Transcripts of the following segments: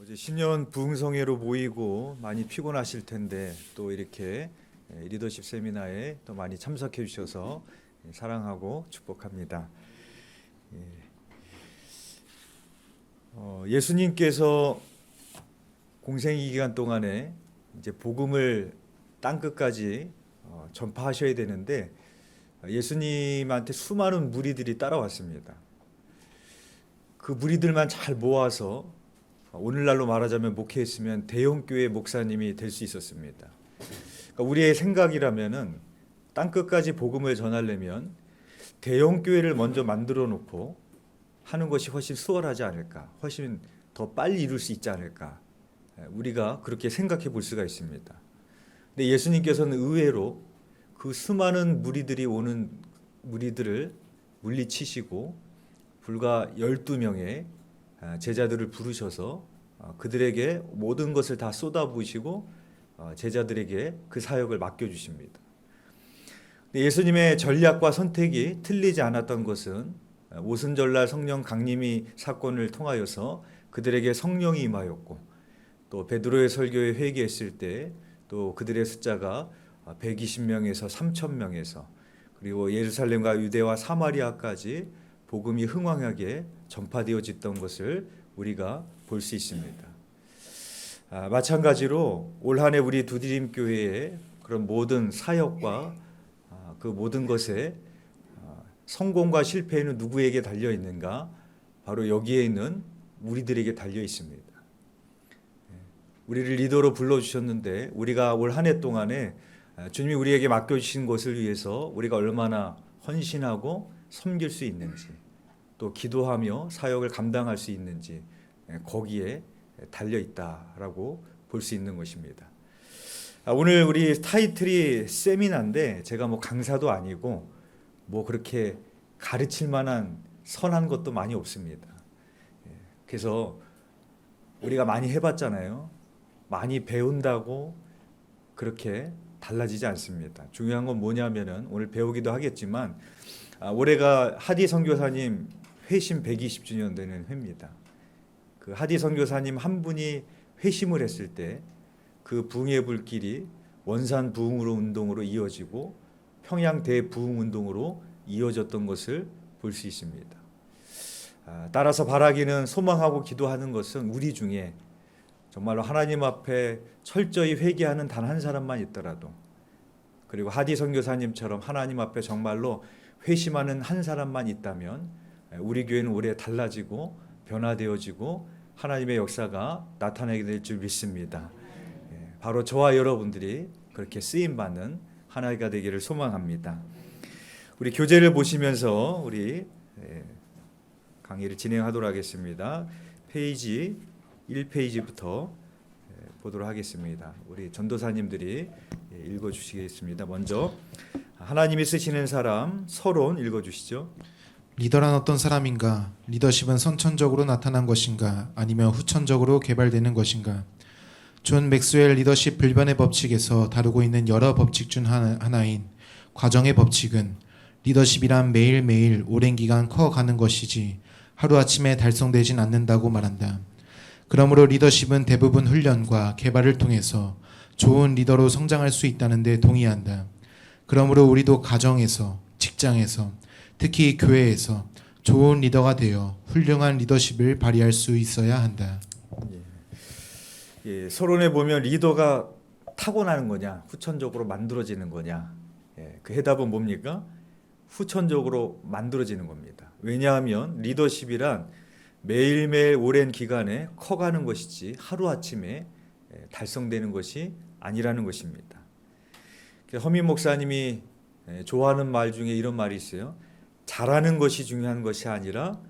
이제 신년 부흥성회로 모이고 많이 피곤하실 텐데 또 이렇게 리더십 세미나에 또 많이 참석해 주셔서 사랑하고 축복합니다. 예수님께서 공생의 기간 동안에 이제 복음을 땅 끝까지 전파하셔야 되는데 예수님한테 수많은 무리들이 따라왔습니다. 그 무리들만 잘 모아서 오늘날로 말하자면 목회했으면 대형교회 목사님이 될 수 있었습니다. 그러니까 우리의 생각이라면은 땅 끝까지 복음을 전하려면 대형교회를 먼저 만들어 놓고 하는 것이 훨씬 수월하지 않을까, 훨씬 더 빨리 이룰 수 있지 않을까, 우리가 그렇게 생각해 볼 수가 있습니다. 근데 예수님께서는 의외로 그 수많은 무리들이 오는 무리들을 물리치시고 불과 12명의 제자들을 부르셔서 그들에게 모든 것을 다 쏟아부으시고 제자들에게 그 사역을 맡겨주십니다. 예수님의 전략과 선택이 틀리지 않았던 것은 오순절날 성령 강림이 사건을 통하여서 그들에게 성령이 임하였고 또 베드로의 설교에 회개했을 때 또 그들의 숫자가 120명에서 3,000명에서 그리고 예루살렘과 유대와 사마리아까지 복음이 흥왕하게 전파되어졌던 것을 우리가 볼 수 있습니다. 마찬가지로 올 한 해 우리 두드림 교회의 그런 모든 사역과 그 모든 것에 성공과 실패는 누구에게 달려 있는가? 바로 여기에 있는 우리들에게 달려 있습니다. 우리를 리더로 불러주셨는데 우리가 올 한 해 동안에 주님이 우리에게 맡겨주신 것을 위해서 우리가 얼마나 헌신하고 섬길 수 있는지 또 기도하며 사역을 감당할 수 있는지 거기에 달려 있다라고 볼 수 있는 것입니다. 오늘 우리 타이틀이 세미나인데 제가 뭐 강사도 아니고 뭐 그렇게 가르칠 만한 선한 것도 많이 없습니다. 그래서 우리가 많이 해봤잖아요. 많이 배운다고 그렇게 달라지지 않습니다. 중요한 건 뭐냐면은 오늘 배우기도 하겠지만 올해가 하디 선교사님 회심 120주년 되는 해입니다. 그 하디 선교사님 한 분이 회심을 했을 때 그 부흥의 불길이 원산 부흥 운동으로 이어지고 평양 대부흥 운동으로 이어졌던 것을 볼 수 있습니다. 따라서 바라기는 소망하고 기도하는 것은 우리 중에 정말로 하나님 앞에 철저히 회개하는 단 한 사람만 있더라도 그리고 하디 선교사님처럼 하나님 앞에 정말로 회심하는 한 사람만 있다면 우리 교회는 올해 달라지고 변화되어지고 하나님의 역사가 나타나게 될 줄 믿습니다. 바로 저와 여러분들이 그렇게 쓰임받는 하나가 되기를 소망합니다. 우리 교재를 보시면서 우리 강의를 진행하도록 하겠습니다. 페이지 1페이지부터 보도록 하겠습니다. 우리 전도사님들이 읽어주시겠습니다. 먼저 하나님이 쓰시는 사람 서론 읽어주시죠. 리더란 어떤 사람인가? 리더십은 선천적으로 나타난 것인가? 아니면 후천적으로 개발되는 것인가? 존 맥스웰 리더십 불변의 법칙에서 다루고 있는 여러 법칙 중 하나인 과정의 법칙은 리더십이란 매일매일 오랜 기간 커가는 것이지 하루아침에 달성되진 않는다고 말한다. 그러므로 리더십은 대부분 훈련과 개발을 통해서 좋은 리더로 성장할 수 있다는 데 동의한다. 그러므로 우리도 가정에서, 직장에서, 특히 교회에서 좋은 리더가 되어 훌륭한 리더십을 발휘할 수 있어야 한다. 서론에 보면 리더가 타고나는 거냐, 후천적으로 만들어지는 거냐. 그 해답은 뭡니까? 후천적으로 만들어지는 겁니다. 왜냐하면 리더십이란 매일매일 오랜 기간에 커가는 것이지 하루아침에 달성되는 것이 아니라는 것입니다. 허민 목사님이 좋아하는 말 중에 이런 말이 있어요. 잘하는 것이 중요한 것이 아니라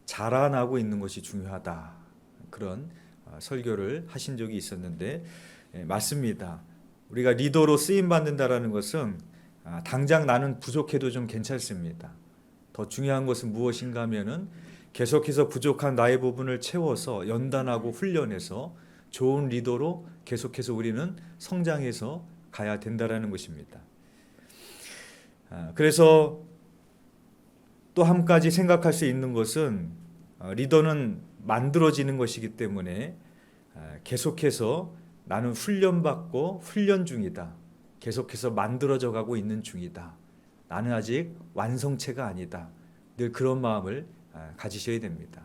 자라나고 있는 것이 중요하다. 그런 설교를 하신 적이 있었는데 맞습니다. 우리가 리더로 쓰임받는다라는 것은 당장 나는 부족해도 좀 괜찮습니다. 더 중요한 것은 무엇인가 하면은 계속해서 부족한 나의 부분을 채워서 연단하고 훈련해서 좋은 리더로 계속해서 우리는 성장해서 가야 된다라는 것입니다. 그래서 또 한 가지 생각할 수 있는 것은 리더는 만들어지는 것이기 때문에 계속해서 나는 훈련받고 훈련 중이다. 계속해서 만들어져 가고 있는 중이다. 나는 아직 완성체가 아니다. 늘 그런 마음을 가지셔야 됩니다.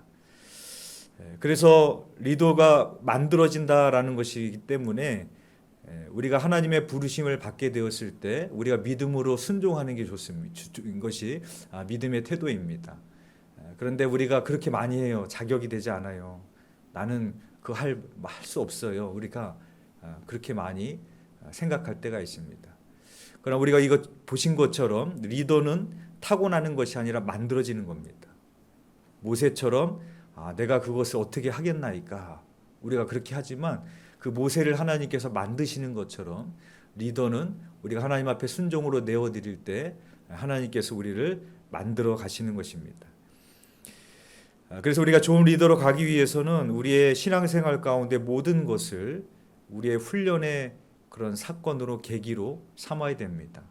그래서 리더가 만들어진다라는 것이기 때문에 우리가 하나님의 부르심을 받게 되었을 때 우리가 믿음으로 순종하는 게 좋습니다. 것이 믿음의 태도입니다. 그런데 우리가 그렇게 많이 해요. 자격이 되지 않아요. 나는 그거 할 수 없어요. 우리가 그렇게 많이 생각할 때가 있습니다. 그러나 우리가 이거 보신 것처럼 리더는 타고나는 것이 아니라 만들어지는 겁니다. 모세처럼 내가 그것을 어떻게 하겠나이까. 우리가 그렇게 하지만 그 모세를 하나님께서 만드시는 것처럼 리더는 우리가 하나님 앞에 순종으로 내어드릴 때 하나님께서 우리를 만들어 가시는 것입니다. 그래서 우리가 좋은 리더로 가기 위해서는 우리의 신앙생활 가운데 모든 것을 우리의 훈련의 그런 사건으로 계기로 삼아야 됩니다.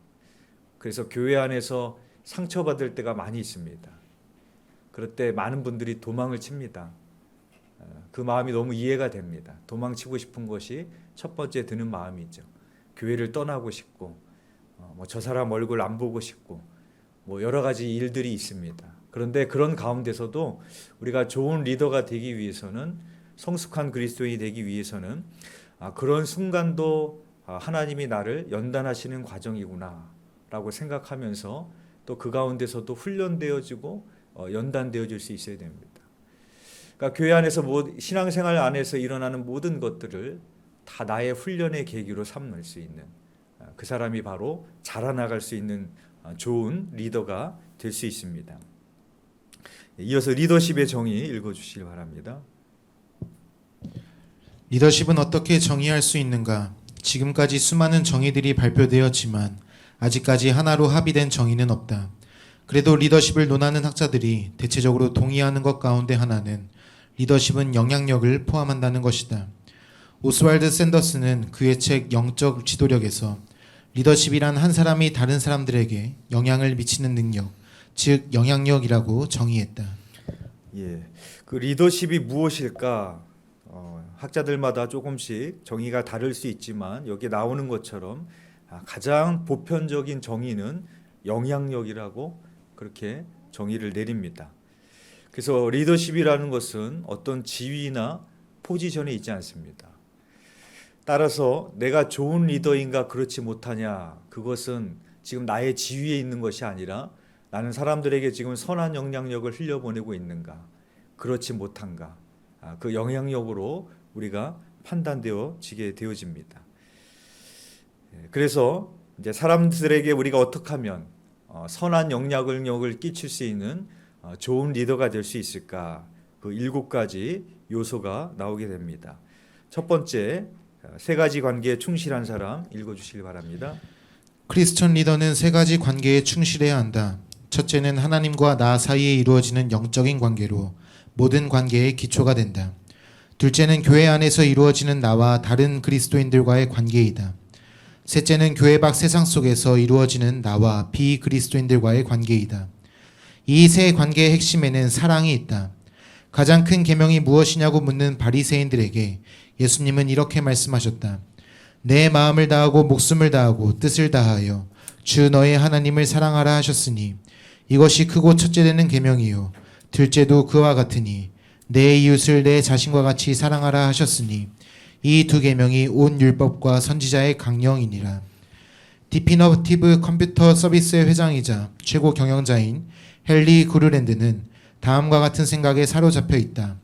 그래서 교회 안에서 상처받을 때가 많이 있습니다. 그럴 때 많은 분들이 도망을 칩니다. 그 마음이 너무 이해가 됩니다. 도망치고 싶은 것이 첫 번째 드는 마음이죠. 교회를 떠나고 싶고 저 사람 얼굴 안 보고 싶고 여러 가지 일들이 있습니다. 그런데 그런 가운데서도 우리가 좋은 리더가 되기 위해서는 성숙한 그리스도인이 되기 위해서는 그런 순간도 하나님이 나를 연단하시는 과정이구나 라고 생각하면서 또 그 가운데서도 훈련되어지고 연단되어질 수 있어야 됩니다. 그러니까 교회 안에서 신앙생활 안에서 일어나는 모든 것들을 다 나의 훈련의 계기로 삼을 수 있는 그 사람이 바로 자라나갈 수 있는 좋은 리더가 될 수 있습니다. 이어서 리더십의 정의 읽어주시기 바랍니다. 리더십은 어떻게 정의할 수 있는가? 지금까지 수많은 정의들이 발표되었지만 아직까지 하나로 합의된 정의는 없다. 그래도 리더십을 논하는 학자들이 대체적으로 동의하는 것 가운데 하나는 리더십은 영향력을 포함한다는 것이다. 오스왈드 샌더스는 그의 책 영적 지도력에서 리더십이란 한 사람이 다른 사람들에게 영향을 미치는 능력, 즉 영향력이라고 정의했다. 그 리더십이 무엇일까? 학자들마다 조금씩 정의가 다를 수 있지만 여기 나오는 것처럼 가장 보편적인 정의는 영향력이라고 그렇게 정의를 내립니다. 그래서 리더십이라는 것은 어떤 지위나 포지션에 있지 않습니다. 따라서 내가 좋은 리더인가 그렇지 못하냐, 그것은 지금 나의 지위에 있는 것이 아니라 나는 사람들에게 지금 선한 영향력을 흘려보내고 있는가, 그렇지 못한가, 그 영향력으로 우리가 판단되어지게 되어집니다. 그래서 이제 사람들에게 우리가 어떻게 하면 선한 영향력을 끼칠 수 있는 좋은 리더가 될 수 있을까? 그 7가지 요소가 나오게 됩니다. 첫 번째, 3가지 관계에 충실한 사람 읽어주시기 바랍니다. 크리스천 리더는 3가지 관계에 충실해야 한다. 첫째는 하나님과 나 사이에 이루어지는 영적인 관계로 모든 관계의 기초가 된다. 둘째는 교회 안에서 이루어지는 나와 다른 그리스도인들과의 관계이다. 셋째는 교회 밖 세상 속에서 이루어지는 나와 비그리스도인들과의 관계이다. 이 세 관계의 핵심에는 사랑이 있다. 가장 큰 계명이 무엇이냐고 묻는 바리새인들에게 예수님은 이렇게 말씀하셨다. 내 마음을 다하고 목숨을 다하고 뜻을 다하여 주 너의 하나님을 사랑하라 하셨으니 이것이 크고 첫째 되는 계명이요 둘째도 그와 같으니 내 이웃을 내 자신과 같이 사랑하라 하셨으니 이 2계명이 온 율법과 선지자의 강령이니라. 디피너티브 컴퓨터 서비스의 회장이자 최고 경영자인 헨리 구르랜드는 다음과 같은 생각에 사로잡혀 있다.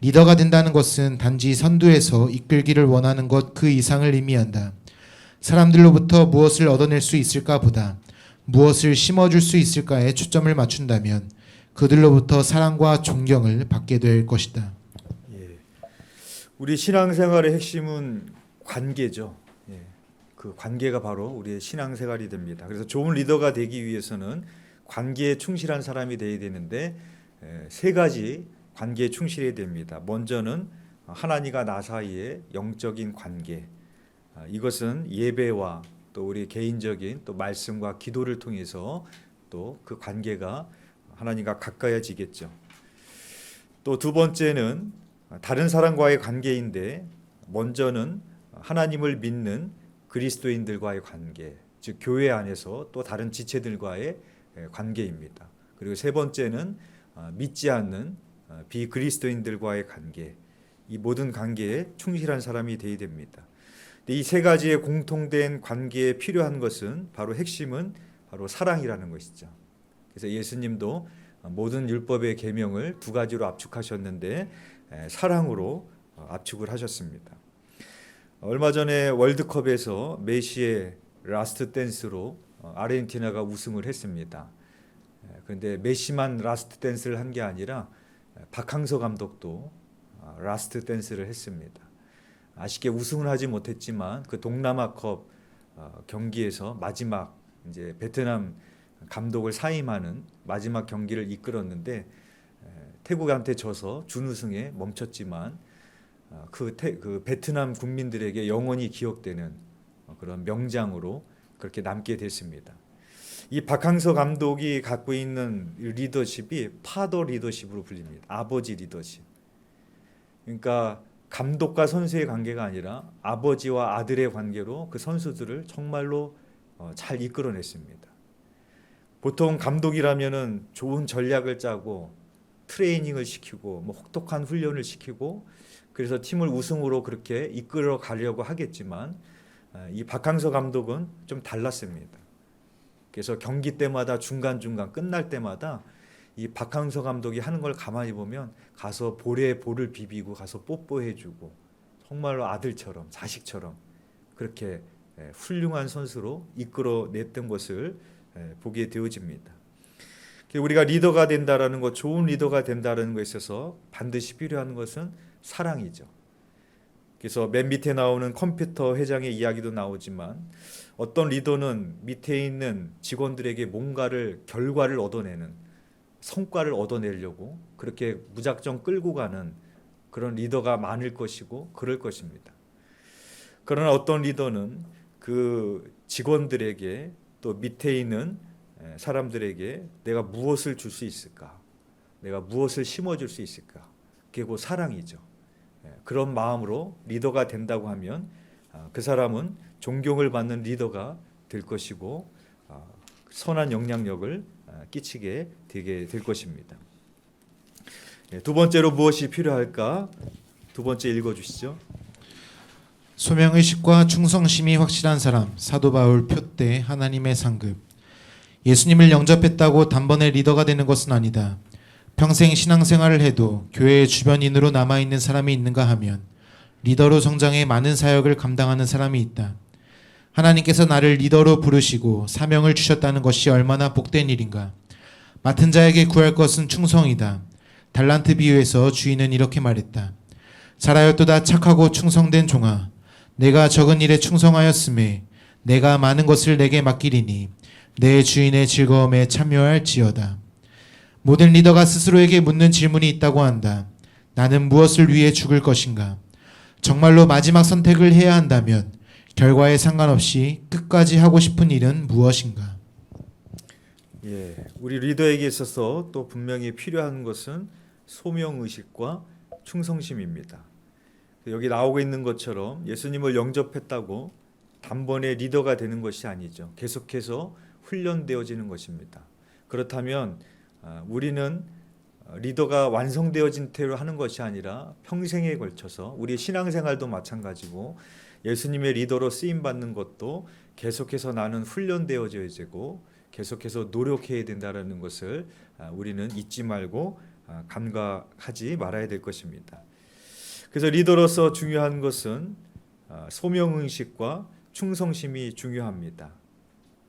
리더가 된다는 것은 단지 선두에서 이끌기를 원하는 것 그 이상을 의미한다. 사람들로부터 무엇을 얻어낼 수 있을까 보다 무엇을 심어줄 수 있을까에 초점을 맞춘다면 그들로부터 사랑과 존경을 받게 될 것이다. 우리 신앙생활의 핵심은 관계죠. 그 관계가 바로 우리의 신앙생활이 됩니다. 그래서 좋은 리더가 되기 위해서는 관계에 충실한 사람이 되어야 되는데 3가지 관계에 충실해야 됩니다. 먼저는 하나님과 나 사이의 영적인 관계. 이것은 예배와 또 우리 개인적인 또 말씀과 기도를 통해서 또 그 관계가 하나님과 가까워지겠죠. 또 2번째는 다른 사람과의 관계인데 먼저는 하나님을 믿는 그리스도인들과의 관계, 즉 교회 안에서 또 다른 지체들과의 관계입니다. 그리고 세 번째는 믿지 않는 비그리스도인들과의 관계, 이 모든 관계에 충실한 사람이 되어야 됩니다. 이 세 가지의 공통된 관계에 필요한 것은 바로 핵심은 바로 사랑이라는 것이죠. 그래서 예수님도 모든 율법의 계명을 두 가지로 압축하셨는데 사랑으로 압축을 하셨습니다. 얼마 전에 월드컵에서 메시의 라스트 댄스로 아르헨티나가 우승을 했습니다. 그런데 메시만 라스트 댄스를 한 게 아니라 박항서 감독도 라스트 댄스를 했습니다. 아쉽게 우승을 하지 못했지만 그 동남아컵 경기에서 마지막 이제 베트남 감독을 사임하는 마지막 경기를 이끌었는데 태국한테 져서 준우승에 멈췄지만 그 베트남 국민들에게 영원히 기억되는 그런 명장으로 그렇게 남게 됐습니다. 이 박항서 감독이 갖고 있는 리더십이 파더 리더십으로 불립니다. 아버지 리더십. 그러니까 감독과 선수의 관계가 아니라 아버지와 아들의 관계로 그 선수들을 정말로 잘 이끌어냈습니다. 보통 감독이라면은 좋은 전략을 짜고 트레이닝을 시키고 뭐 혹독한 훈련을 시키고 그래서 팀을 우승으로 그렇게 이끌어 가려고 하겠지만 이 박항서 감독은 좀 달랐습니다. 그래서 경기 때마다 중간중간 끝날 때마다 이 박항서 감독이 하는 걸 가만히 보면 가서 볼에 볼을 비비고 가서 뽀뽀해주고 정말로 아들처럼 자식처럼 그렇게 훌륭한 선수로 이끌어냈던 것을 보게 되어집니다. 우리가 리더가 된다라는 것, 좋은 리더가 된다라는 것에 있어서 반드시 필요한 것은 사랑이죠. 그래서 맨 밑에 나오는 컴퓨터 회장의 이야기도 나오지만 어떤 리더는 밑에 있는 직원들에게 뭔가를 결과를 얻어내는 성과를 얻어내려고 그렇게 무작정 끌고 가는 그런 리더가 많을 것이고 그럴 것입니다. 그러나 어떤 리더는 그 직원들에게 또 밑에 있는 사람들에게 내가 무엇을 줄 수 있을까? 내가 무엇을 심어줄 수 있을까? 그게 곧 사랑이죠. 그런 마음으로 리더가 된다고 하면 그 사람은 존경을 받는 리더가 될 것이고 선한 영향력을 끼치게 되게 될 것입니다. 두 번째로 무엇이 필요할까? 두 번째 읽어주시죠. 소명의식과 충성심이 확실한 사람, 사도 바울 표대 하나님의 상급. 예수님을 영접했다고 단번에 리더가 되는 것은 아니다. 평생 신앙생활을 해도 교회의 주변인으로 남아있는 사람이 있는가 하면 리더로 성장해 많은 사역을 감당하는 사람이 있다. 하나님께서 나를 리더로 부르시고 사명을 주셨다는 것이 얼마나 복된 일인가. 맡은 자에게 구할 것은 충성이다. 달란트 비유에서 주인은 이렇게 말했다. 잘하였도다 착하고 충성된 종아. 내가 적은 일에 충성하였음에 내가 많은 것을 내게 맡기리니 내 주인의 즐거움에 참여할지어다. 모든 리더가 스스로에게 묻는 질문이 있다고 한다. 나는 무엇을 위해 죽을 것인가? 정말로 마지막 선택을 해야 한다면 결과에 상관없이 끝까지 하고 싶은 일은 무엇인가? 우리 리더에게 있어서 또 분명히 필요한 것은 소명의식과 충성심입니다. 여기 나오고 있는 것처럼 예수님을 영접했다고 단번에 리더가 되는 것이 아니죠. 계속해서 훈련되어지는 것입니다. 그렇다면 우리는 리더가 완성되어진 채로 하는 것이 아니라 평생에 걸쳐서 우리의 신앙생활도 마찬가지고 예수님의 리더로 쓰임받는 것도 계속해서 나는 훈련되어져야 되고 계속해서 노력해야 된다는 것을 우리는 잊지 말고 간과하지 말아야 될 것입니다. 그래서 리더로서 중요한 것은 소명의식과 충성심이 중요합니다.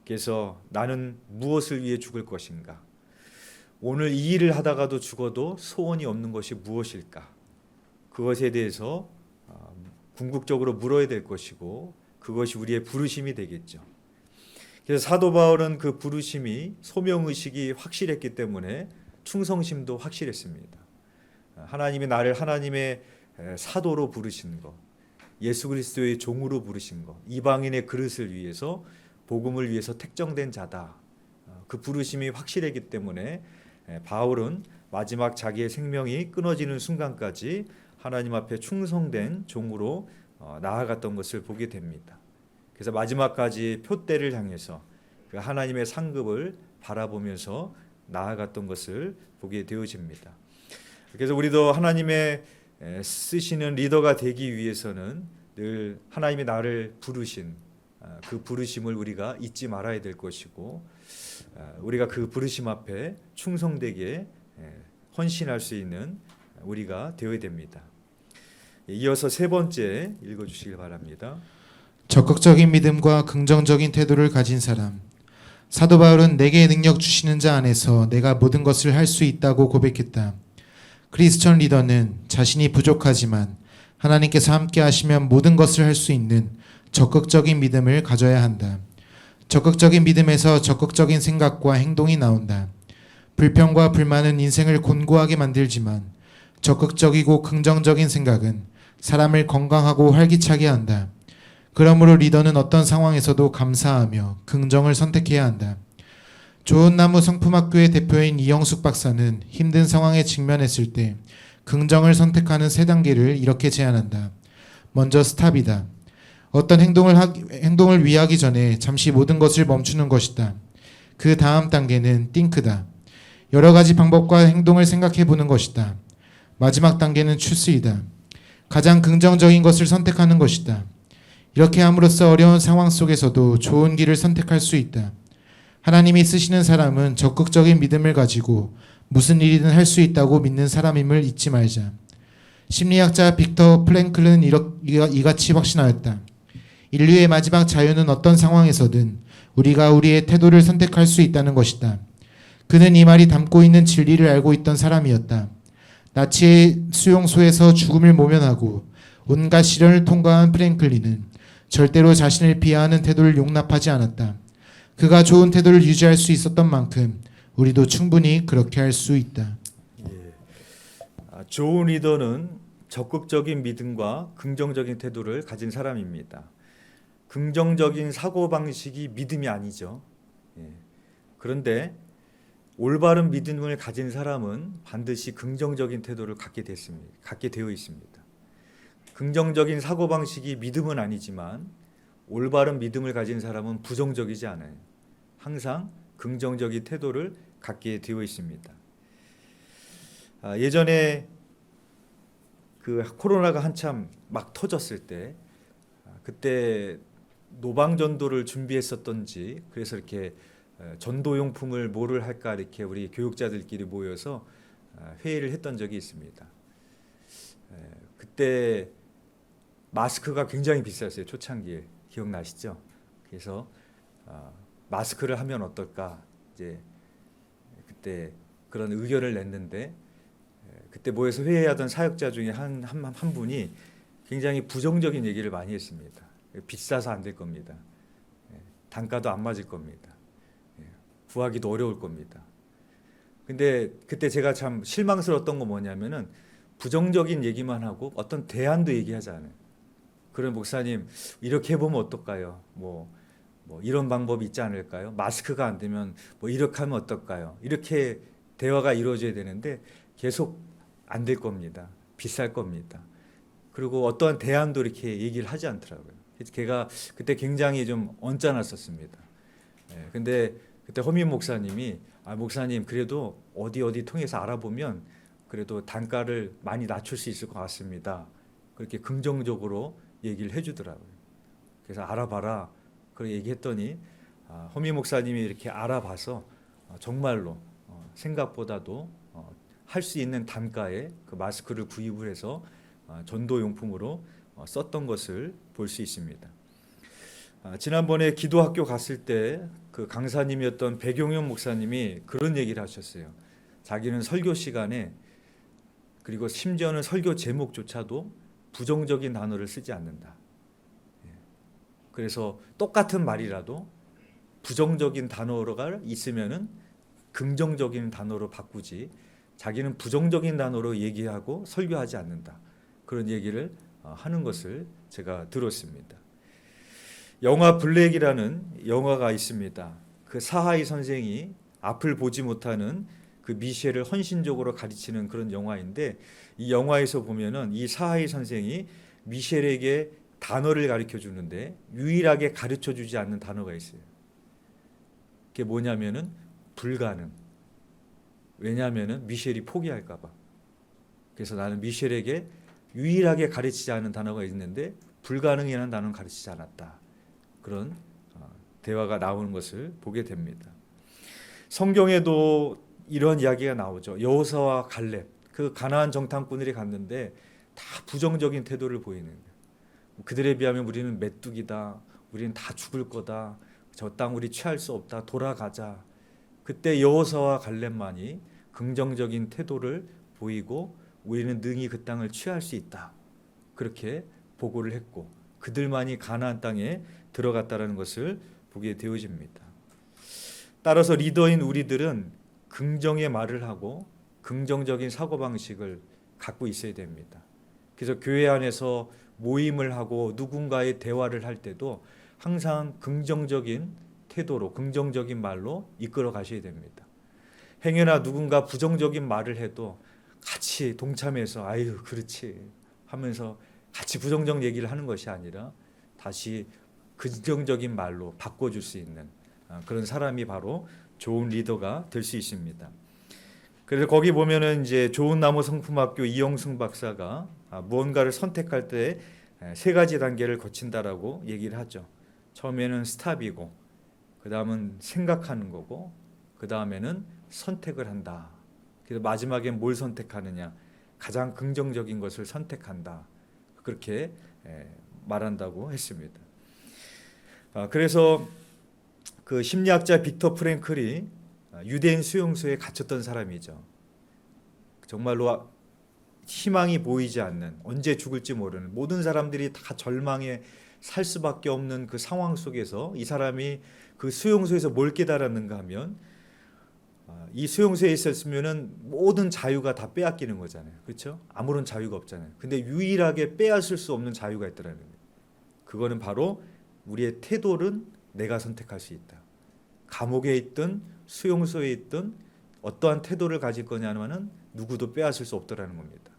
그래서 나는 무엇을 위해 죽을 것인가? 오늘 이 일을 하다가도 죽어도 소원이 없는 것이 무엇일까? 그것에 대해서 궁극적으로 물어야 될 것이고 그것이 우리의 부르심이 되겠죠. 그래서 사도 바울은 그 부르심이 소명의식이 확실했기 때문에 충성심도 확실했습니다. 하나님이 나를 하나님의 사도로 부르신 것, 예수 그리스도의 종으로 부르신 것, 이방인의 그릇을 위해서 복음을 위해서 택정된 자다. 그 부르심이 확실했기 때문에 바울은 마지막 자기의 생명이 끊어지는 순간까지 하나님 앞에 충성된 종으로 나아갔던 것을 보게 됩니다. 그래서 마지막까지 표대를 향해서 그 하나님의 상급을 바라보면서 나아갔던 것을 보게 되어집니다. 그래서 우리도 하나님의 쓰시는 리더가 되기 위해서는 늘 하나님이 나를 부르신 그 부르심을 우리가 잊지 말아야 될 것이고, 우리가 그 부르심 앞에 충성되게 헌신할 수 있는 우리가 되어야 됩니다. 이어서 세 번째 읽어주시길 바랍니다. 적극적인 믿음과 긍정적인 태도를 가진 사람. 사도 바울은 내게 능력 주시는 자 안에서 내가 모든 것을 할 수 있다고 고백했다. 크리스천 리더는 자신이 부족하지만 하나님께서 함께 하시면 모든 것을 할 수 있는 적극적인 믿음을 가져야 한다. 적극적인 믿음에서 적극적인 생각과 행동이 나온다. 불평과 불만은 인생을 곤고하게 만들지만 적극적이고 긍정적인 생각은 사람을 건강하고 활기차게 한다. 그러므로 리더는 어떤 상황에서도 감사하며 긍정을 선택해야 한다. 좋은 나무 성품학교의 대표인 이영숙 박사는 힘든 상황에 직면했을 때 긍정을 선택하는 세 단계를 이렇게 제안한다. 먼저 스탑이다. 어떤 행동을 위하기 전에 잠시 모든 것을 멈추는 것이다. 그 다음 단계는 띵크다. 여러 가지 방법과 행동을 생각해 보는 것이다. 마지막 단계는 추스이다. 가장 긍정적인 것을 선택하는 것이다. 이렇게 함으로써 어려운 상황 속에서도 좋은 길을 선택할 수 있다. 하나님이 쓰시는 사람은 적극적인 믿음을 가지고 무슨 일이든 할 수 있다고 믿는 사람임을 잊지 말자. 심리학자 빅터 프랭클은 이같이 확신하였다. 인류의 마지막 자유는 어떤 상황에서든 우리가 우리의 태도를 선택할 수 있다는 것이다. 그는 이 말이 담고 있는 진리를 알고 있던 사람이었다. 나치의 수용소에서 죽음을 모면하고 온갖 시련을 통과한 프랭클린은 절대로 자신을 비하하는 태도를 용납하지 않았다. 그가 좋은 태도를 유지할 수 있었던 만큼 우리도 충분히 그렇게 할 수 있다. 좋은 리더는 적극적인 믿음과 긍정적인 태도를 가진 사람입니다. 긍정적인 사고방식이 믿음이 아니죠. 그런데 올바른 믿음을 가진 사람은 반드시 긍정적인 태도를 갖게 되어 있습니다. 긍정적인 사고방식이 믿음은 아니지만 올바른 믿음을 가진 사람은 부정적이지 않아요. 항상 긍정적인 태도를 갖게 되어 있습니다. 예전에 그 코로나가 한참 막 터졌을 때 그때 노방전도를 준비했었던지, 그래서 이렇게 전도용품을 뭐를 할까 이렇게 우리 교육자들끼리 모여서 회의를 했던 적이 있습니다. 그때 마스크가 굉장히 비쌌어요. 초창기에 기억나시죠? 그래서 마스크를 하면 어떨까 이제 그때 그런 의견을 냈는데, 그때 모여서 회의하던 사역자 중에 한 분이 굉장히 부정적인 얘기를 많이 했습니다. 비싸서 안 될 겁니다. 단가도 안 맞을 겁니다. 구하기도 어려울 겁니다. 근데 그때 제가 참 실망스러웠던 건 뭐냐면은 부정적인 얘기만 하고 어떤 대안도 얘기하지 않아요. 그런 목사님 이렇게 해보면 어떨까요? 뭐 이런 방법이 있지 않을까요? 마스크가 안 되면 뭐 이렇게 하면 어떨까요? 이렇게 대화가 이루어져야 되는데 계속 안 될 겁니다. 비쌀 겁니다. 그리고 어떠한 대안도 이렇게 얘기를 하지 않더라고요. 제가 그때 굉장히 좀 언짢았었습니다. 근데 그때 허민 목사님이 목사님 그래도 어디 통해서 알아보면 그래도 단가를 많이 낮출 수 있을 것 같습니다. 그렇게 긍정적으로 얘기를 해주더라고요. 그래서 알아봐라. 그렇게 얘기했더니 허민 목사님이 이렇게 알아봐서 정말로 생각보다도 할 수 있는 단가에 그 마스크를 구입을 해서 전도용품으로 썼던 것을 볼 수 있습니다. 지난번에 기도학교 갔을 때 그 강사님이었던 백용현 목사님이 그런 얘기를 하셨어요. 자기는 설교 시간에, 그리고 심지어는 설교 제목조차도 부정적인 단어를 쓰지 않는다. 그래서 똑같은 말이라도 부정적인 단어가 있으면은 긍정적인 단어로 바꾸지, 자기는 부정적인 단어로 얘기하고 설교하지 않는다. 그런 얘기를 하는 것을 제가 들었습니다. 영화 블랙이라는 영화가 있습니다. 그 사하이 선생이 앞을 보지 못하는 그 미셸을 헌신적으로 가르치는 그런 영화인데, 이 영화에서 보면은 이 사하이 선생이 미셸에게 단어를 가르쳐 주는데 유일하게 가르쳐 주지 않는 단어가 있어요. 그게 뭐냐면은 불가능. 왜냐하면은 미셸이 포기할까 봐. 그래서 나는 미셸에게 유일하게 가르치지 않은 단어가 있는데 불가능이라는 단어는 가르치지 않았다. 그런 대화가 나오는 것을 보게 됩니다. 성경에도 이런 이야기가 나오죠. 여호수아와 갈렙, 그 가나안 정탐꾼들이 갔는데 다 부정적인 태도를 보이는 거예요. 그들에 비하면 우리는 메뚜기다, 우리는 다 죽을 거다, 저 땅 우리 취할 수 없다, 돌아가자. 그때 여호수아와 갈렙만이 긍정적인 태도를 보이고 우리는 능히 그 땅을 취할 수 있다. 그렇게 보고를 했고 그들만이 가나안 땅에 들어갔다라는 것을 보게 되어집니다. 따라서 리더인 우리들은 긍정의 말을 하고 긍정적인 사고방식을 갖고 있어야 됩니다. 그래서 교회 안에서 모임을 하고 누군가의 대화를 할 때도 항상 긍정적인 태도로 긍정적인 말로 이끌어 가셔야 됩니다. 행여나 누군가 부정적인 말을 해도 같이 동참해서 아유 그렇지 하면서 같이 부정적 얘기를 하는 것이 아니라 다시 긍정적인 말로 바꿔줄 수 있는 그런 사람이 바로 좋은 리더가 될 수 있습니다. 그래서 거기 보면은 이제 좋은 나무 성품학교 이영승 박사가 무언가를 선택할 때 세 가지 단계를 거친다라고 얘기를 하죠. 처음에는 스탑이고, 그 다음은 생각하는 거고, 그 다음에는 선택을 한다. 그래서 마지막엔 뭘 선택하느냐? 가장 긍정적인 것을 선택한다. 그렇게 말한다고 했습니다. 그래서 그 심리학자 빅터 프랭클이 유대인 수용소에 갇혔던 사람이죠. 정말로 희망이 보이지 않는, 언제 죽을지 모르는, 모든 사람들이 다 절망에 살 수밖에 없는 그 상황 속에서 이 사람이 그 수용소에서 뭘 깨달았는가 하면 이 수용소에 있었으면은 모든 자유가 다 빼앗기는 거잖아요. 그렇죠? 아무런 자유가 없잖아요. 근데 유일하게 빼앗을 수 없는 자유가 있더라는 거예요. 그거는 바로 우리의 태도는 내가 선택할 수 있다. 감옥에 있든 수용소에 있든 어떠한 태도를 가질 거냐면은 누구도 빼앗을 수 없더라는 겁니다.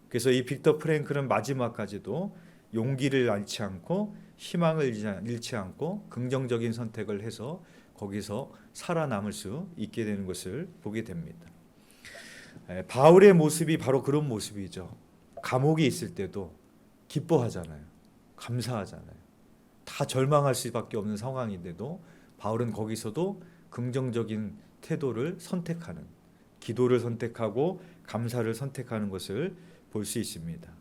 그래서 이 빅터 프랭클은 마지막까지도 용기를 잃지 않고 희망을 잃지 않고 긍정적인 선택을 해서 거기서 살아남을 수 있게 되는 것을 보게 됩니다. 바울의 모습이 바로 그런 모습이죠. 감옥에 있을 때도 기뻐하잖아요. 감사하잖아요. 다 절망할 수밖에 없는 상황인데도 바울은 거기서도 긍정적인 태도를 선택하는, 기도를 선택하고 감사를 선택하는 것을 볼 수 있습니다.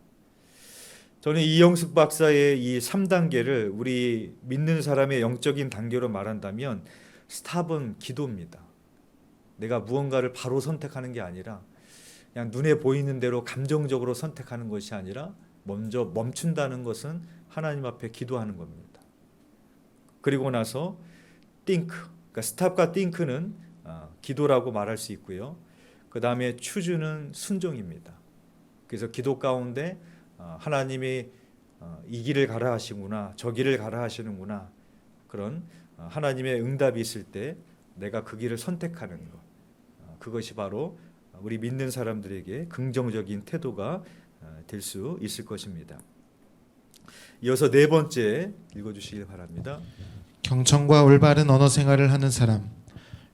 저는 이영숙 박사의 이 3단계를 우리 믿는 사람의 영적인 단계로 말한다면 스탑은 기도입니다. 내가 무언가를 바로 선택하는 게 아니라 그냥 눈에 보이는 대로 감정적으로 선택하는 것이 아니라 먼저 멈춘다는 것은 하나님 앞에 기도하는 겁니다. 그리고 나서 think, 그러니까 스탑과 think는 기도라고 말할 수 있고요. 그 다음에 choose는 순종입니다. 그래서 기도 가운데 하나님이 이 길을 가라 하시구나, 저 길을 가라 하시는구나, 그런 하나님의 응답이 있을 때 내가 그 길을 선택하는 것, 그것이 바로 우리 믿는 사람들에게 긍정적인 태도가 될 수 있을 것입니다. 이어서 네 번째 읽어주시길 바랍니다. 경청과 올바른 언어 생활을 하는 사람.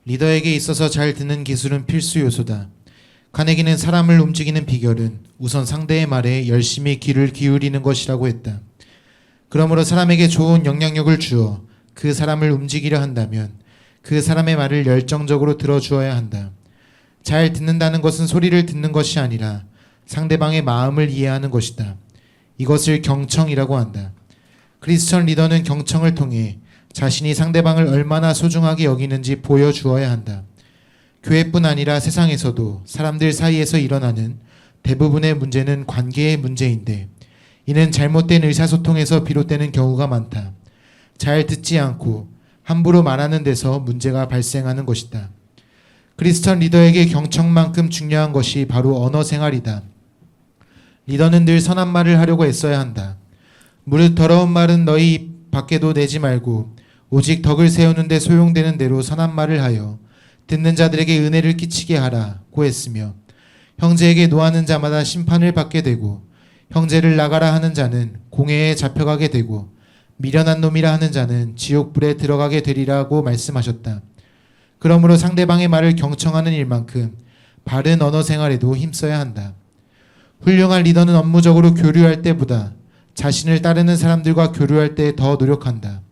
리더에게 있어서 잘 듣는 기술은 필수 요소다. 카네기는 사람을 움직이는 비결은 우선 상대의 말에 열심히 귀를 기울이는 것이라고 했다. 그러므로 사람에게 좋은 영향력을 주어 그 사람을 움직이려 한다면 그 사람의 말을 열정적으로 들어주어야 한다. 잘 듣는다는 것은 소리를 듣는 것이 아니라 상대방의 마음을 이해하는 것이다. 이것을 경청이라고 한다. 크리스천 리더는 경청을 통해 자신이 상대방을 얼마나 소중하게 여기는지 보여주어야 한다. 교회뿐 아니라 세상에서도 사람들 사이에서 일어나는 대부분의 문제는 관계의 문제인데 이는 잘못된 의사소통에서 비롯되는 경우가 많다. 잘 듣지 않고 함부로 말하는 데서 문제가 발생하는 것이다. 크리스천 리더에게 경청만큼 중요한 것이 바로 언어 생활이다. 리더는 늘 선한 말을 하려고 애써야 한다. 무릇 더러운 말은 너희 입 밖에도 내지 말고 오직 덕을 세우는 데 소용되는 대로 선한 말을 하여 듣는 자들에게 은혜를 끼치게 하라고 했으며 형제에게 노하는 자마다 심판을 받게 되고 형제를 나가라 하는 자는 공회에 잡혀가게 되고 미련한 놈이라 하는 자는 지옥불에 들어가게 되리라고 말씀하셨다. 그러므로 상대방의 말을 경청하는 일만큼 바른 언어 생활에도 힘써야 한다. 훌륭한 리더는 업무적으로 교류할 때보다 자신을 따르는 사람들과 교류할 때 더 노력한다.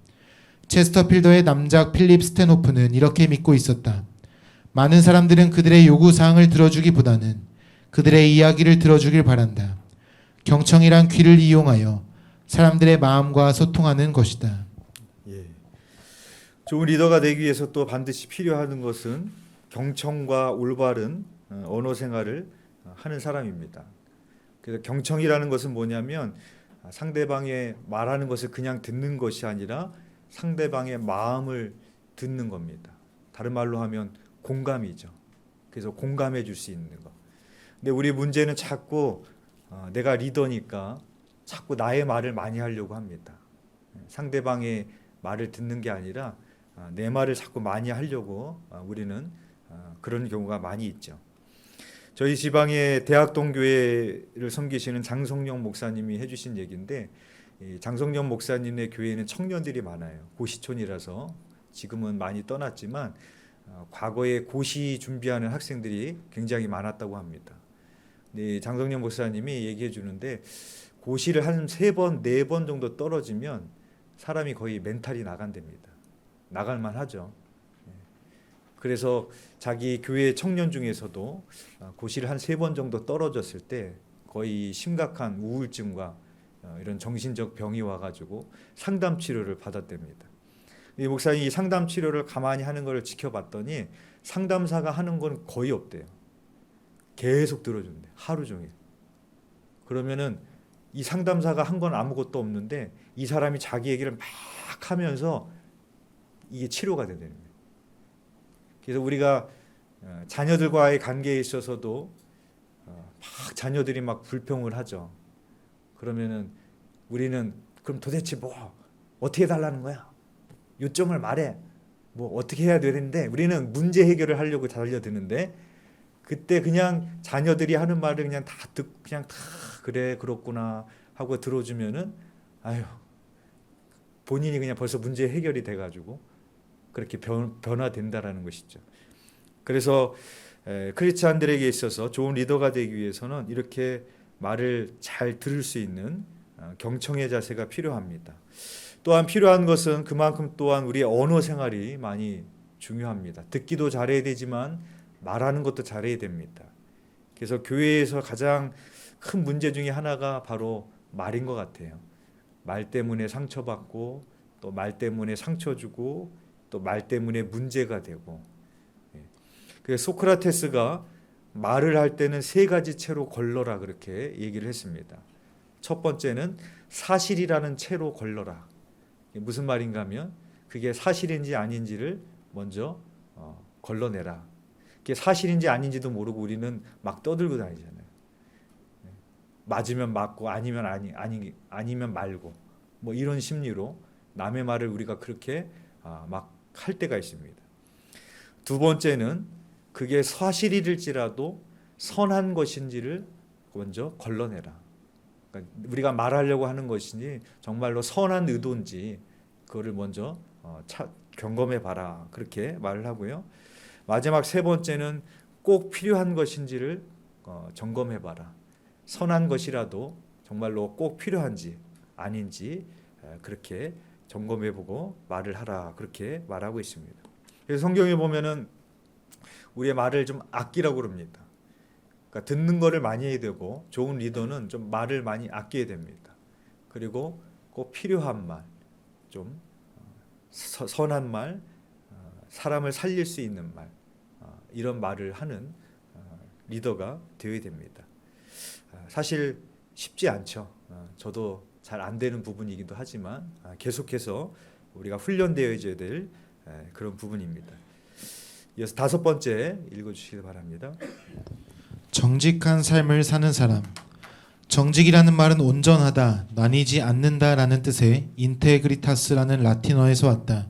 체스터필더의 남작 필립 스탠호프는 이렇게 믿고 있었다. 많은 사람들은 그들의 요구사항을 들어주기보다는 그들의 이야기를 들어주길 바란다. 경청이란 귀를 이용하여 사람들의 마음과 소통하는 것이다. 예. 좋은 리더가 되기 위해서 또 반드시 필요한 것은 경청과 올바른 언어 생활을 하는 사람입니다. 그래서 경청이라는 것은 뭐냐면 상대방의 말하는 것을 그냥 듣는 것이 아니라 상대방의 마음을 듣는 겁니다. 다른 말로 하면 공감이죠. 그래서 공감해 줄 수 있는 것. 근데 우리 문제는 자꾸 내가 리더니까 자꾸 나의 말을 많이 하려고 합니다. 상대방의 말을 듣는 게 아니라 내 말을 자꾸 많이 하려고 우리는 그런 경우가 많이 있죠. 저희 지방의 대학동교회를 섬기시는 장성령 목사님이 해주신 얘기인데, 장성령 목사님의 교회는 청년들이 많아요. 고시촌이라서 지금은 많이 떠났지만 과거에 고시 준비하는 학생들이 굉장히 많았다고 합니다. 네, 장성령 목사님이 얘기해 주는데 고시를 한 3번, 4번 정도 떨어지면 사람이 거의 멘탈이 나간답니다. 나갈만 하죠. 그래서 자기 교회 청년 중에서도 고시를 한 3번 정도 떨어졌을 때 거의 심각한 우울증과 이런 정신적 병이 와가지고 상담 치료를 받았답니다. 이 목사님이 상담 치료를 가만히 하는 걸 지켜봤더니 상담사가 하는 건 거의 없대요. 계속 들어준대, 하루 종일. 그러면은 이 상담사가 한 건 아무것도 없는데 이 사람이 자기 얘기를 막 하면서 이게 치료가 된다는 거예요. 그래서 우리가 자녀들과의 관계에 있어서도 막 자녀들이 막 불평을 하죠. 그러면은 우리는 그럼 도대체 뭐 어떻게 해달라는 거야? 요점을 말해. 뭐 어떻게 해야 되는데 우리는 문제 해결을 하려고 달려드는데 그때 그냥 자녀들이 하는 말을 그냥 다 듣고 그냥 다 그래 그렇구나 하고 들어주면은 아유 본인이 그냥 벌써 문제 해결이 돼가지고 그렇게 변화된다라는 것이죠. 그래서 크리스찬들에게 있어서 좋은 리더가 되기 위해서는 이렇게 말을 잘 들을 수 있는 경청의 자세가 필요합니다. 또한 필요한 것은 그만큼 또한 우리의 언어 생활이 많이 중요합니다. 듣기도 잘해야 되지만 말하는 것도 잘해야 됩니다. 그래서 교회에서 가장 큰 문제 중에 하나가 바로 말인 것 같아요. 말 때문에 상처받고 또 말 때문에 상처 주고 또 말 때문에 문제가 되고. 그래서 소크라테스가 말을 할 때는 3가지 채로 걸러라 그렇게 얘기를 했습니다. 첫 번째는 사실이라는 채로 걸러라. 무슨 말인가 하면 그게 사실인지 아닌지를 먼저 걸러내라. 그게 사실인지 아닌지도 모르고 우리는 막 떠들고 다니잖아요. 맞으면 맞고 아니면 말고 뭐 이런 심리로 남의 말을 우리가 그렇게 막 할 때가 있습니다. 두 번째는 그게 사실일지라도 선한 것인지를 먼저 걸러내라. 그러니까 우리가 말하려고 하는 것인지 정말로 선한 의도인지 그거를 먼저 점검해 봐라. 그렇게 말을 하고요. 마지막 3번째는 꼭 필요한 것인지를 점검해 봐라. 선한 것이라도 정말로 꼭 필요한지 아닌지 그렇게 점검해 보고 말을 하라. 그렇게 말하고 있습니다. 그래서 성경에 보면은 우리의 말을 좀 아끼라고 그럽니다. 그러니까 듣는 거를 많이 해야 되고 좋은 리더는 좀 말을 많이 아껴야 됩니다. 그리고 꼭 필요한 말, 좀 선한 말, 사람을 살릴 수 있는 말, 이런 말을 하는 리더가 되어야 됩니다. 사실 쉽지 않죠. 저도 잘 안 되는 부분이기도 하지만 계속해서 우리가 훈련되어야 될 그런 부분입니다. 이어서 5번째 읽어주시기 바랍니다. 정직한 삶을 사는 사람. 정직이라는 말은 온전하다, 나뉘지 않는다라는 뜻의 인테그리타스라는 라틴어에서 왔다.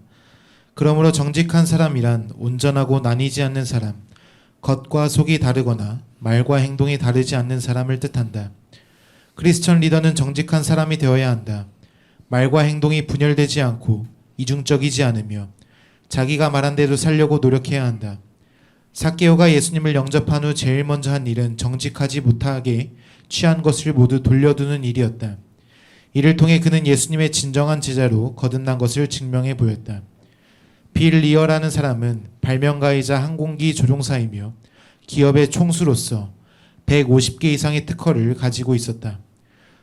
그러므로 정직한 사람이란 온전하고 나뉘지 않는 사람, 겉과 속이 다르거나 말과 행동이 다르지 않는 사람을 뜻한다. 크리스천 리더는 정직한 사람이 되어야 한다. 말과 행동이 분열되지 않고 이중적이지 않으며 자기가 말한 대로 살려고 노력해야 한다. 삭개오가 예수님을 영접한 후 제일 먼저 한 일은 정직하지 못하게 취한 것을 모두 돌려두는 일이었다. 이를 통해 그는 예수님의 진정한 제자로 거듭난 것을 증명해 보였다. 빌 리어라는 사람은 발명가이자 항공기 조종사이며 기업의 총수로서 150개 이상의 특허를 가지고 있었다.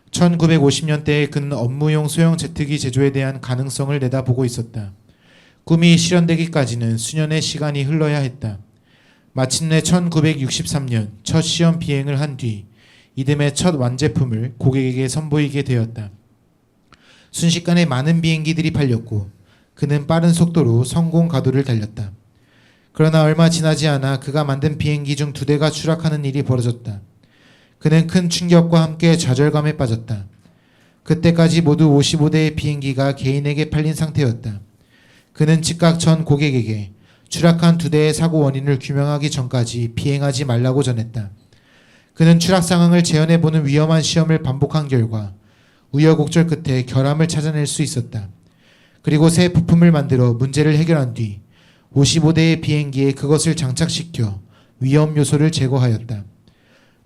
1950년대에 그는 업무용 소형 제트기 제조에 대한 가능성을 내다보고 있었다. 꿈이 실현되기까지는 수년의 시간이 흘러야 했다. 마침내 1963년 첫 시험 비행을 한 뒤 이듬해 첫 완제품을 고객에게 선보이게 되었다. 순식간에 많은 비행기들이 팔렸고 그는 빠른 속도로 성공 가도를 달렸다. 그러나 얼마 지나지 않아 그가 만든 비행기 중 2대가 추락하는 일이 벌어졌다. 그는 큰 충격과 함께 좌절감에 빠졌다. 그때까지 모두 55대의 비행기가 개인에게 팔린 상태였다. 그는 즉각 전 고객에게 추락한 2대의 사고 원인을 규명하기 전까지 비행하지 말라고 전했다. 그는 추락 상황을 재현해보는 위험한 시험을 반복한 결과 우여곡절 끝에 결함을 찾아낼 수 있었다. 그리고 새 부품을 만들어 문제를 해결한 뒤 55대의 비행기에 그것을 장착시켜 위험 요소를 제거하였다.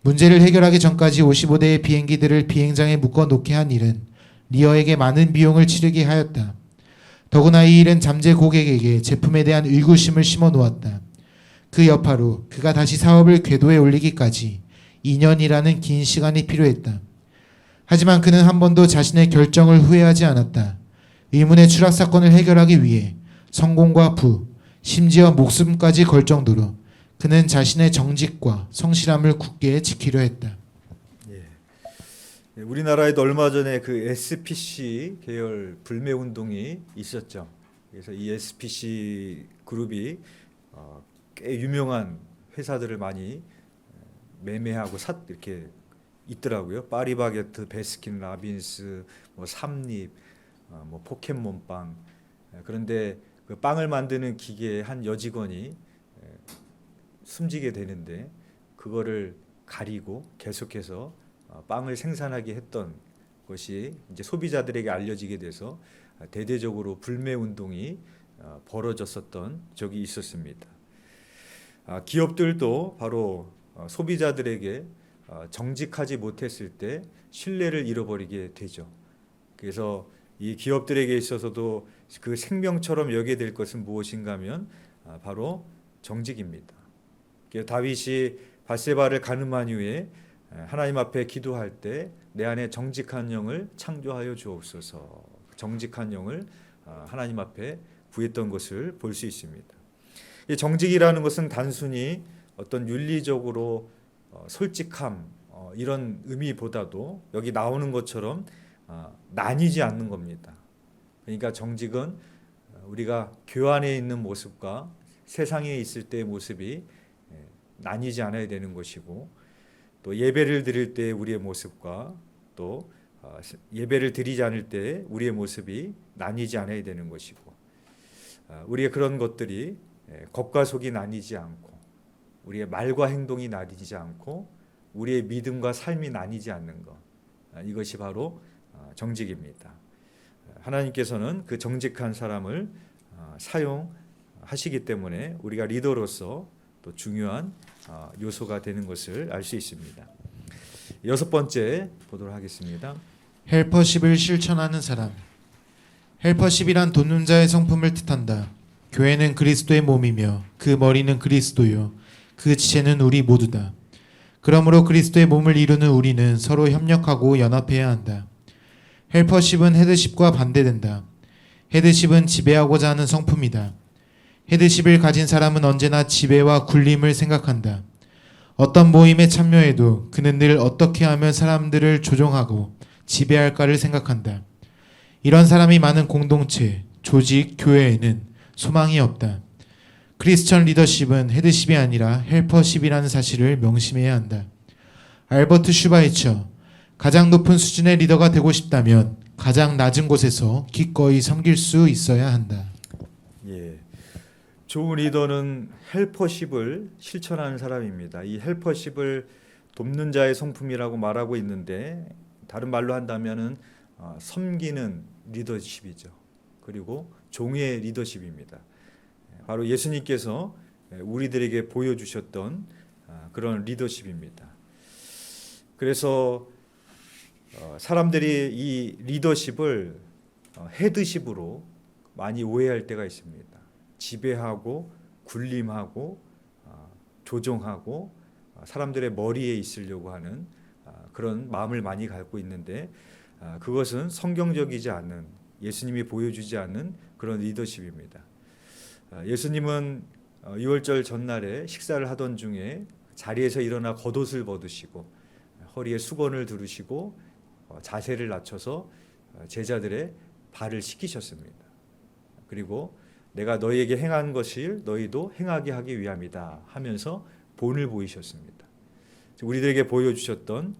문제를 해결하기 전까지 55대의 비행기들을 비행장에 묶어놓게 한 일은 리어에게 많은 비용을 치르게 하였다. 더구나 이 일은 잠재 고객에게 제품에 대한 의구심을 심어 놓았다. 그 여파로 그가 다시 사업을 궤도에 올리기까지 2년이라는 긴 시간이 필요했다. 하지만 그는 한 번도 자신의 결정을 후회하지 않았다. 의문의 추락 사건을 해결하기 위해 성공과 부, 심지어 목숨까지 걸 정도로 그는 자신의 정직과 성실함을 굳게 지키려 했다. 우리나라에도 얼마 전에 그 SPC 계열 불매 운동이 있었죠. 그래서 이 SPC 그룹이 꽤 유명한 회사들을 많이 매매하고 이렇게 있더라고요. 파리바게트, 베스킨 라빈스, 뭐 삼립, 뭐 포켓몬빵. 그런데 그 빵을 만드는 기계의 한 여직원이 숨지게 되는데 그거를 가리고 계속해서 빵을 생산하게 했던 것이 이제 소비자들에게 알려지게 돼서 대대적으로 불매 운동이 벌어졌었던 적이 있었습니다. 기업들도 바로 소비자들에게 정직하지 못했을 때 신뢰를 잃어버리게 되죠. 그래서 이 기업들에게 있어서도 그 생명처럼 여겨야 될 것은 무엇인가 하면 바로 정직입니다. 다윗이 밧세바를 간음한 이후에 하나님 앞에 기도할 때 내 안에 정직한 영을 창조하여 주옵소서. 정직한 영을 하나님 앞에 구했던 것을 볼 수 있습니다. 이 정직이라는 것은 단순히 어떤 윤리적으로 솔직함 이런 의미보다도 여기 나오는 것처럼 나뉘지 않는 겁니다. 그러니까 정직은 우리가 교환에 있는 모습과 세상에 있을 때의 모습이 나뉘지 않아야 되는 것이고, 또 예배를 드릴 때 우리의 모습과 또 예배를 드리지 않을 때 우리의 모습이 나뉘지 않아야 되는 것이고, 우리의 그런 것들이 겉과 속이 나뉘지 않고 우리의 말과 행동이 나뉘지 않고 우리의 믿음과 삶이 나뉘지 않는 것, 이것이 바로 정직입니다. 하나님께서는 그 정직한 사람을 사용하시기 때문에 우리가 리더로서 또 중요한 요소가 되는 것을 알 수 있습니다. 6번째 보도록 하겠습니다. 헬퍼십을 실천하는 사람. 헬퍼십이란 돕는 자의 성품을 뜻한다. 교회는 그리스도의 몸이며 그 머리는 그리스도요 그 지체는 우리 모두다. 그러므로 그리스도의 몸을 이루는 우리는 서로 협력하고 연합해야 한다. 헬퍼십은 헤드십과 반대된다. 헤드십은 지배하고자 하는 성품이다. 헤드십을 가진 사람은 언제나 지배와 굴림을 생각한다. 어떤 모임에 참여해도 그는 늘 어떻게 하면 사람들을 조종하고 지배할까를 생각한다. 이런 사람이 많은 공동체, 조직, 교회에는 소망이 없다. 크리스천 리더십은 헤드십이 아니라 헬퍼십이라는 사실을 명심해야 한다. 알버트 슈바이처, 가장 높은 수준의 리더가 되고 싶다면 가장 낮은 곳에서 기꺼이 섬길 수 있어야 한다. 좋은 리더는 헬퍼십을 실천하는 사람입니다. 이 헬퍼십을 돕는 자의 성품이라고 말하고 있는데 다른 말로 한다면은 섬기는 리더십이죠. 그리고 종의 리더십입니다. 바로 예수님께서 우리들에게 보여주셨던 그런 리더십입니다. 그래서 사람들이 이 리더십을 헤드십으로 많이 오해할 때가 있습니다. 지배하고 군림하고 조종하고 사람들의 머리에 있으려고 하는 그런 마음을 많이 갖고 있는데 그것은 성경적이지 않은, 예수님이 보여주지 않는 그런 리더십입니다. 예수님은 유월절 전날에 식사를 하던 중에 자리에서 일어나 겉옷을 벗으시고 허리에 수건을 두르시고 자세를 낮춰서 제자들의 발을 씻기셨습니다. 그리고 내가 너희에게 행한 것을 너희도 행하게 하기 위함이다 하면서 본을 보이셨습니다. 우리들에게 보여주셨던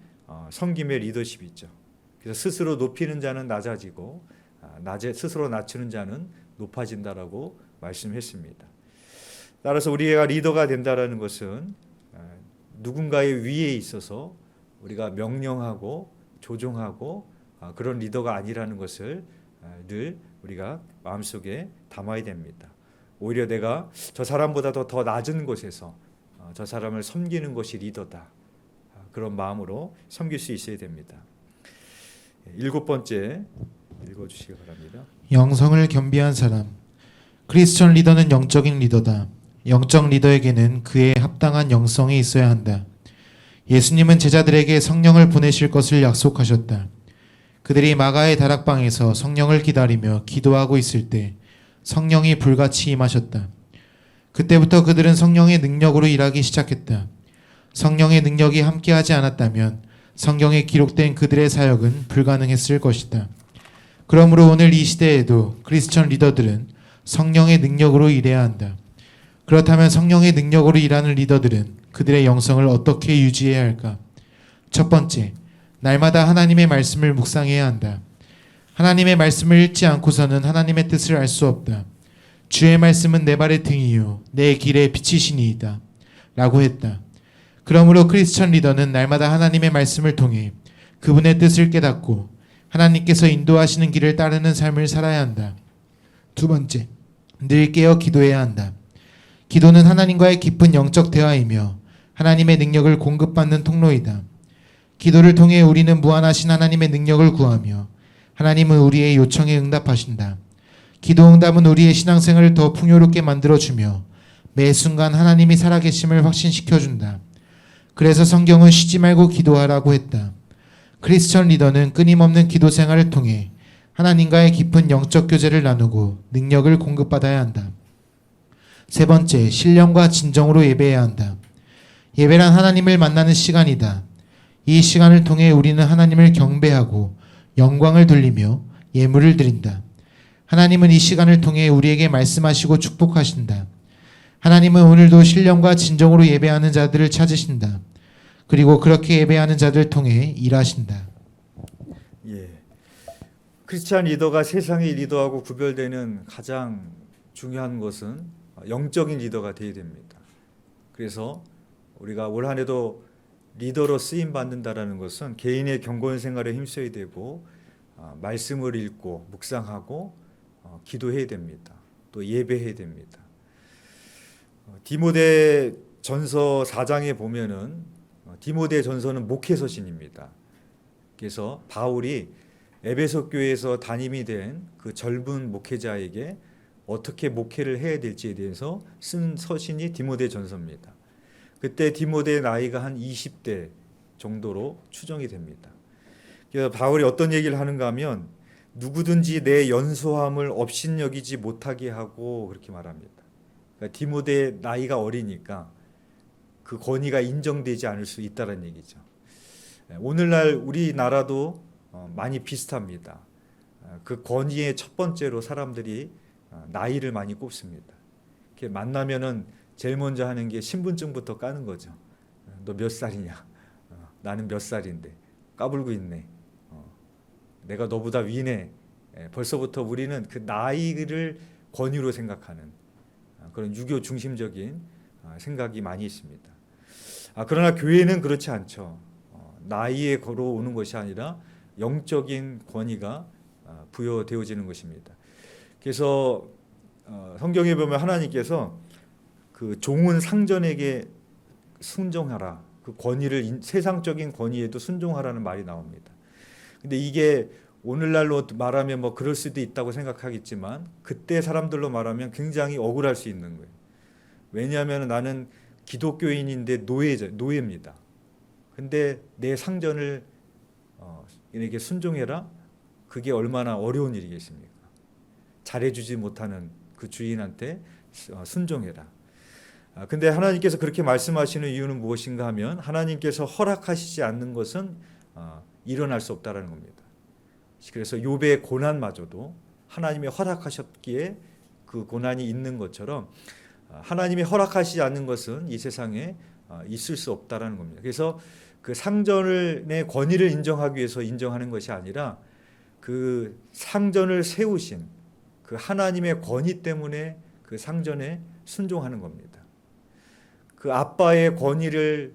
섬김의 리더십이죠. 그래서 스스로 높이는 자는 낮아지고 스스로 낮추는 자는 높아진다라고 말씀했습니다. 따라서 우리가 리더가 된다라는 것은 누군가의 위에 있어서 우리가 명령하고 조종하고 그런 리더가 아니라는 것을 늘 우리가 마음속에 담아야 됩니다. 오히려 내가 저 사람보다 더 낮은 곳에서 저 사람을 섬기는 것이 리더다. 그런 마음으로 섬길 수 있어야 됩니다. 7번째 읽어주시기 바랍니다. 영성을 겸비한 사람. 크리스천 리더는 영적인 리더다. 영적 리더에게는 그에 합당한 영성이 있어야 한다. 예수님은 제자들에게 성령을 보내실 것을 약속하셨다. 그들이 마가의 다락방에서 성령을 기다리며 기도하고 있을 때 성령이 불같이 임하셨다. 그때부터 그들은 성령의 능력으로 일하기 시작했다. 성령의 능력이 함께하지 않았다면 성경에 기록된 그들의 사역은 불가능했을 것이다. 그러므로 오늘 이 시대에도 크리스천 리더들은 성령의 능력으로 일해야 한다. 그렇다면 성령의 능력으로 일하는 리더들은 그들의 영성을 어떻게 유지해야 할까? 첫 번째, 날마다 하나님의 말씀을 묵상해야 한다. 하나님의 말씀을 읽지 않고서는 하나님의 뜻을 알 수 없다. 주의 말씀은 내 발의 등이요 내 길의 빛이시니이다 라고 했다. 그러므로 크리스천 리더는 날마다 하나님의 말씀을 통해 그분의 뜻을 깨닫고 하나님께서 인도하시는 길을 따르는 삶을 살아야 한다. 두 번째, 늘 깨어 기도해야 한다. 기도는 하나님과의 깊은 영적 대화이며 하나님의 능력을 공급받는 통로이다. 기도를 통해 우리는 무한하신 하나님의 능력을 구하며 하나님은 우리의 요청에 응답하신다. 기도 응답은 우리의 신앙생활을 더 풍요롭게 만들어주며 매 순간 하나님이 살아계심을 확신시켜준다. 그래서 성경은 쉬지 말고 기도하라고 했다. 크리스천 리더는 끊임없는 기도 생활을 통해 하나님과의 깊은 영적 교제를 나누고 능력을 공급받아야 한다. 세 번째, 신령과 진정으로 예배해야 한다. 예배란 하나님을 만나는 시간이다. 이 시간을 통해 우리는 하나님을 경배하고 영광을 돌리며 예물을 드린다. 하나님은 이 시간을 통해 우리에게 말씀하시고 축복하신다. 하나님은 오늘도 신령과 진정으로 예배하는 자들을 찾으신다. 그리고 그렇게 예배하는 자들을 통해 일하신다. 예, 크리스찬 리더가 세상의 리더하고 구별되는 가장 중요한 것은 영적인 리더가 되어야 됩니다. 그래서 우리가 올 한 해도 리더로 쓰임 받는다라는 것은 개인의 경건 생활에 힘써야 되고 말씀을 읽고 묵상하고 기도해야 됩니다. 또 예배해야 됩니다. 디모데 전서 4장에 보면은 디모데 전서는 목회서신입니다. 그래서 바울이 에베소 교회에서 담임이 된 그 젊은 목회자에게 어떻게 목회를 해야 될지에 대해서 쓴 서신이 디모데 전서입니다. 그때 디모데의 나이가 한 20대 정도로 추정이 됩니다. 그래서 바울이 어떤 얘기를 하는가 하면 누구든지 내 연소함을 업신여기지 못하게 하고 그렇게 말합니다. 그러니까 디모데의 나이가 어리니까 그 권위가 인정되지 않을 수 있다는 얘기죠. 오늘날 우리나라도 많이 비슷합니다. 그 권위의 첫 번째로 사람들이 나이를 많이 꼽습니다. 이렇게 만나면은 제일 먼저 하는 게 신분증부터 까는 거죠. 너 몇 살이냐? 나는 몇 살인데 까불고 있네. 내가 너보다 위네. 벌써부터 우리는 그 나이를 권위로 생각하는 그런 유교 중심적인 생각이 많이 있습니다. 그러나 교회는 그렇지 않죠. 나이에 걸어오는 것이 아니라 영적인 권위가 부여되어지는 것입니다. 그래서 성경에 보면 하나님께서 그 종은 상전에게 순종하라. 그 권위를 세상적인 권위에도 순종하라는 말이 나옵니다. 근데 이게 오늘날로 말하면 뭐 그럴 수도 있다고 생각하겠지만 그때 사람들로 말하면 굉장히 억울할 수 있는 거예요. 왜냐하면 나는 기독교인인데 노예입니다. 근데 내 상전을 이렇게 순종해라? 그게 얼마나 어려운 일이겠습니까? 잘해주지 못하는 그 주인한테 순종해라. 근데 하나님께서 그렇게 말씀하시는 이유는 무엇인가 하면 하나님께서 허락하시지 않는 것은 일어날 수 없다라는 겁니다. 그래서 욥의 고난마저도 하나님이 허락하셨기에 그 고난이 있는 것처럼 하나님이 허락하시지 않는 것은 이 세상에 있을 수 없다라는 겁니다. 그래서 그 상전의 권위를 인정하기 위해서 인정하는 것이 아니라 그 상전을 세우신 그 하나님의 권위 때문에 그 상전에 순종하는 겁니다. 그 아빠의 권위를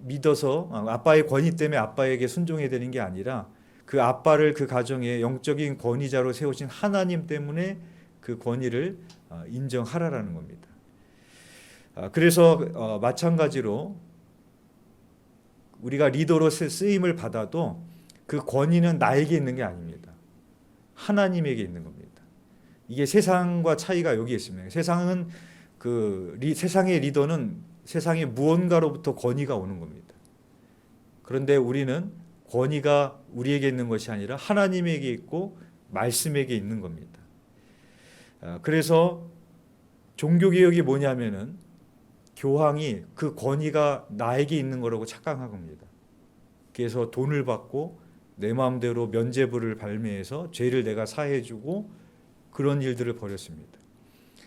믿어서 아빠의 권위 때문에 아빠에게 순종해야 되는 게 아니라 그 아빠를 그 가정의 영적인 권위자로 세우신 하나님 때문에 그 권위를 인정하라라는 겁니다. 그래서 마찬가지로 우리가 리더로 쓰임을 받아도 그 권위는 나에게 있는 게 아닙니다. 하나님에게 있는 겁니다. 이게 세상과 차이가 여기에 있습니다. 세상은 세상의 리더는 세상의 무언가로부터 권위가 오는 겁니다. 그런데 우리는 권위가 우리에게 있는 것이 아니라 하나님에게 있고 말씀에게 있는 겁니다. 그래서 종교개혁이 뭐냐면은 교황이 그 권위가 나에게 있는 거라고 착각한 겁니다. 그래서 돈을 받고 내 마음대로 면죄부를 발매해서 죄를 내가 사해주고 그런 일들을 벌였습니다.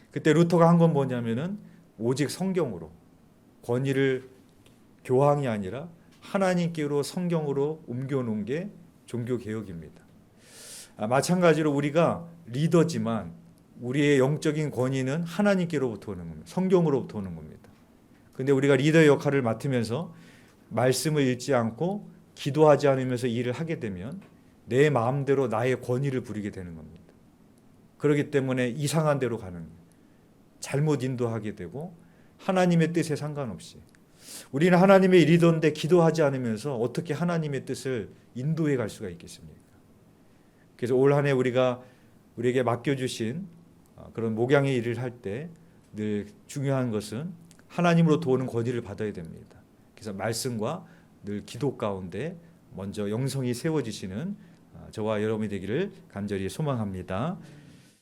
그때 루터가 한 건 뭐냐면은 오직 성경으로 권위를 교황이 아니라 하나님께로 성경으로 옮겨놓은 게 종교개혁입니다. 마찬가지로 우리가 리더지만 우리의 영적인 권위는 하나님께로부터 오는 겁니다. 성경으로부터 오는 겁니다. 그런데 우리가 리더의 역할을 맡으면서 말씀을 읽지 않고 기도하지 않으면서 일을 하게 되면 내 마음대로 나의 권위를 부리게 되는 겁니다. 그렇기 때문에 이상한 데로 가는 거예요. 잘못 인도하게 되고 하나님의 뜻에 상관없이 우리는 하나님의 리더인데 기도하지 않으면서 어떻게 하나님의 뜻을 인도해 갈 수가 있겠습니까? 그래서 올 한 해 우리에게 맡겨주신 그런 목양의 일을 할 때 늘 중요한 것은 하나님으로부터 오는 권위를 받아야 됩니다. 그래서 말씀과 늘 기도 가운데 먼저 영성이 세워지시는 저와 여러분이 되기를 간절히 소망합니다.